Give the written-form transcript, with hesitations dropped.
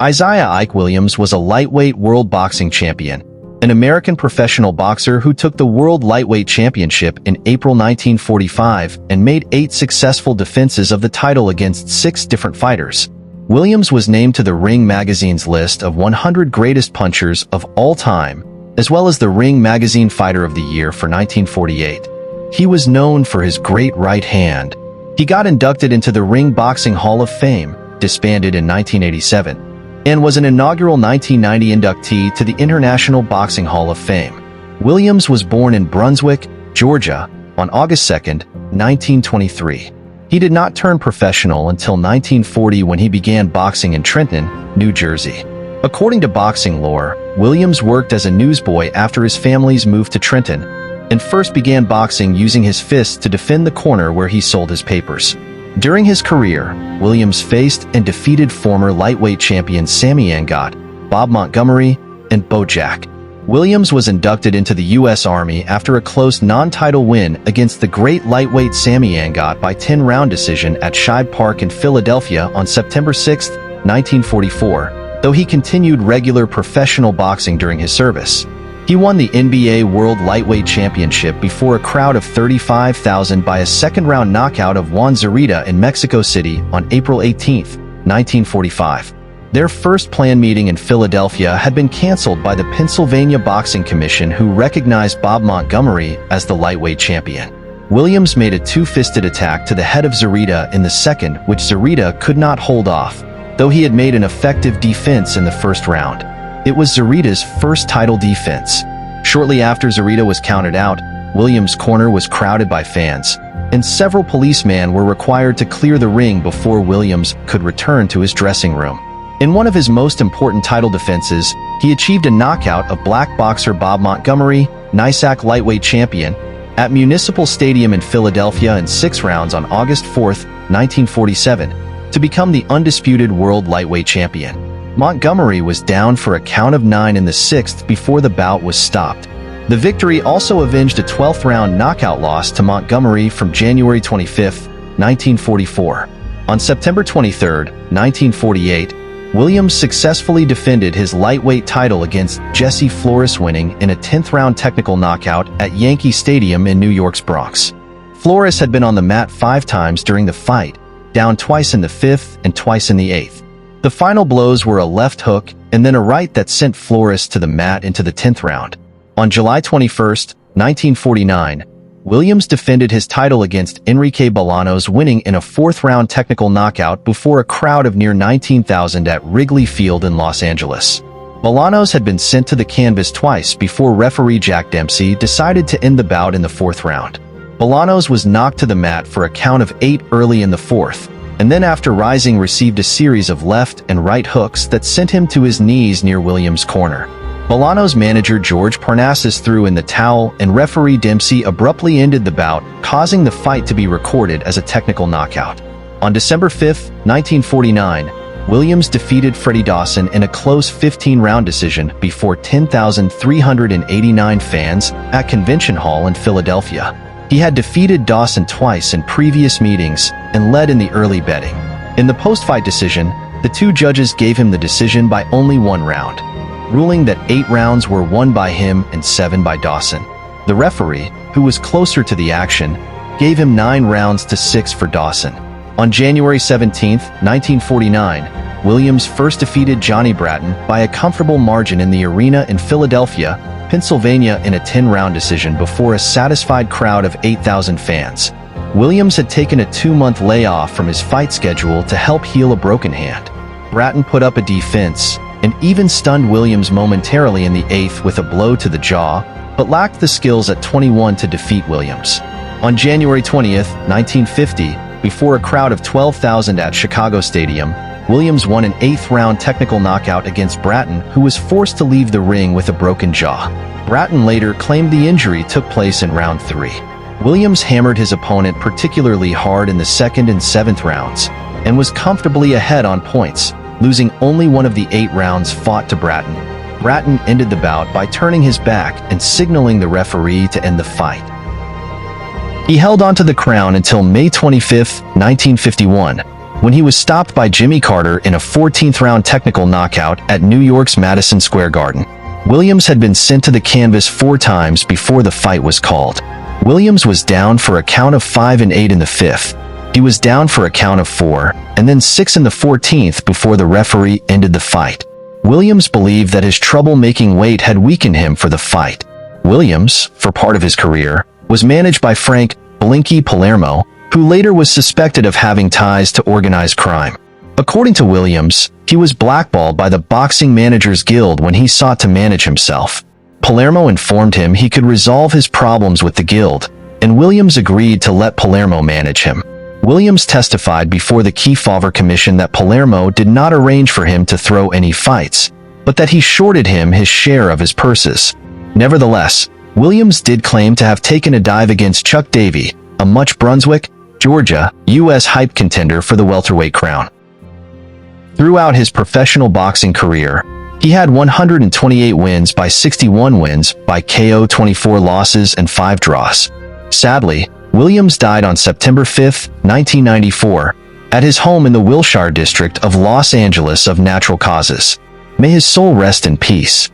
Isaiah Ike Williams was a lightweight world boxing champion, an American professional boxer who took the World Lightweight Championship in April 1945 and made 8 successful defenses of the title against 6 different fighters. Williams was named to the Ring magazine's list of 100 greatest punchers of all time, as well as the Ring magazine Fighter of the Year for 1948. He was known for his great right hand. He got inducted into the Ring Boxing Hall of Fame, disbanded in 1987, and was an inaugural 1990 inductee to the International Boxing Hall of Fame. Williams was born in Brunswick, Georgia, on August 2, 1923. He did not turn professional until 1940 when he began boxing in Trenton, New Jersey. According to boxing lore, Williams worked as a newsboy after his family's move to Trenton, and first began boxing using his fists to defend the corner where he sold his papers. During his career, Williams faced and defeated former lightweight champions Sammy Angot, Bob Montgomery, and Bo Jack. Williams was inducted into the U.S. Army after a close non-title win against the great lightweight Sammy Angot by 10-round decision at Shibe Park in Philadelphia on September 6, 1944, though he continued regular professional boxing during his service. He won the NBA World Lightweight Championship before a crowd of 35,000 by a second-round knockout of Juan Zurita in Mexico City on April 18, 1945. Their first planned meeting in Philadelphia had been canceled by the Pennsylvania Boxing Commission, who recognized Bob Montgomery as the lightweight champion. Williams made a two-fisted attack to the head of Zurita in the second, which Zurita could not hold off, though he had made an effective defense in the first round. It was Zurita's first title defense. Shortly after Zurita was counted out, Williams' corner was crowded by fans, and several policemen were required to clear the ring before Williams could return to his dressing room. In one of his most important title defenses, he achieved a knockout of black boxer Bob Montgomery, NYSAC lightweight champion, at Municipal Stadium in Philadelphia in 6 rounds on August 4, 1947, to become the undisputed world lightweight champion. Montgomery was down for a count of 9 in the 6th before the bout was stopped. The victory also avenged a 12th round knockout loss to Montgomery from January 25, 1944. On September 23, 1948, Williams successfully defended his lightweight title against Jesse Flores, winning in a 10th round technical knockout at Yankee Stadium in New York's Bronx. Flores had been on the mat 5 times during the fight, down twice in the 5th and twice in the 8th. The final blows were a left hook and then a right that sent Flores to the mat into the 10th round. On July 21, 1949, Williams defended his title against Enrique Bolanos, winning in a 4th round technical knockout before a crowd of near 19,000 at Wrigley Field in Los Angeles. Bolanos had been sent to the canvas twice before referee Jack Dempsey decided to end the bout in the 4th round. Bolanos was knocked to the mat for a count of 8 early in the 4th, and then after rising received a series of left and right hooks that sent him to his knees near Williams' corner. Bolanos' manager George Parnassus threw in the towel, and referee Dempsey abruptly ended the bout, causing the fight to be recorded as a technical knockout. On December 5, 1949, Williams defeated Freddie Dawson in a close 15-round decision before 10,389 fans at Convention Hall in Philadelphia. He had defeated Dawson twice in previous meetings and led in the early betting. In the post-fight decision, the 2 judges gave him the decision by only 1 round, ruling that 8 rounds were won by him and 7 by Dawson. The referee, who was closer to the action, gave him 9 rounds to 6 for Dawson. On January 17, 1949, Williams first defeated Johnny Bratton by a comfortable margin in the arena in Philadelphia, Pennsylvania in a 10-round decision before a satisfied crowd of 8,000 fans. Williams had taken a 2-month layoff from his fight schedule to help heal a broken hand. Bratton put up a defense and even stunned Williams momentarily in the 8th with a blow to the jaw, but lacked the skills at 21 to defeat Williams. On January 20, 1950, before a crowd of 12,000 at Chicago Stadium, Williams won an 8th round technical knockout against Bratton, who was forced to leave the ring with a broken jaw. Bratton later claimed the injury took place in round 3. Williams hammered his opponent particularly hard in the 2nd and 7th rounds, and was comfortably ahead on points, losing only one of the 8 rounds fought to Bratton. Bratton ended the bout by turning his back and signaling the referee to end the fight. He held onto the crown until May 25, 1951, when he was stopped by Jimmy Carter in a 14th-round technical knockout at New York's Madison Square Garden. Williams had been sent to the canvas 4 times before the fight was called. Williams was down for a count of 5 and 8 in the 5th. He was down for a count of 4, and then 6 in the 14th before the referee ended the fight. Williams believed that his trouble making weight had weakened him for the fight. Williams, for part of his career, was managed by Frank "Blinky" Palermo, who later was suspected of having ties to organized crime. According to Williams, he was blackballed by the Boxing Managers Guild when he sought to manage himself. Palermo informed him he could resolve his problems with the guild, and Williams agreed to let Palermo manage him. Williams testified before the Kefauver Commission that Palermo did not arrange for him to throw any fights, but that he shorted him his share of his purses. Nevertheless, Williams did claim to have taken a dive against Chuck Davey, a Much Brunswick, Georgia, U.S. hype contender for the welterweight crown. Throughout his professional boxing career, he had 128 wins by 61 wins by KO, 24 losses, and 5 draws. Sadly, Williams died on September 5, 1994, at his home in the Wilshire district of Los Angeles of natural causes. May his soul rest in peace.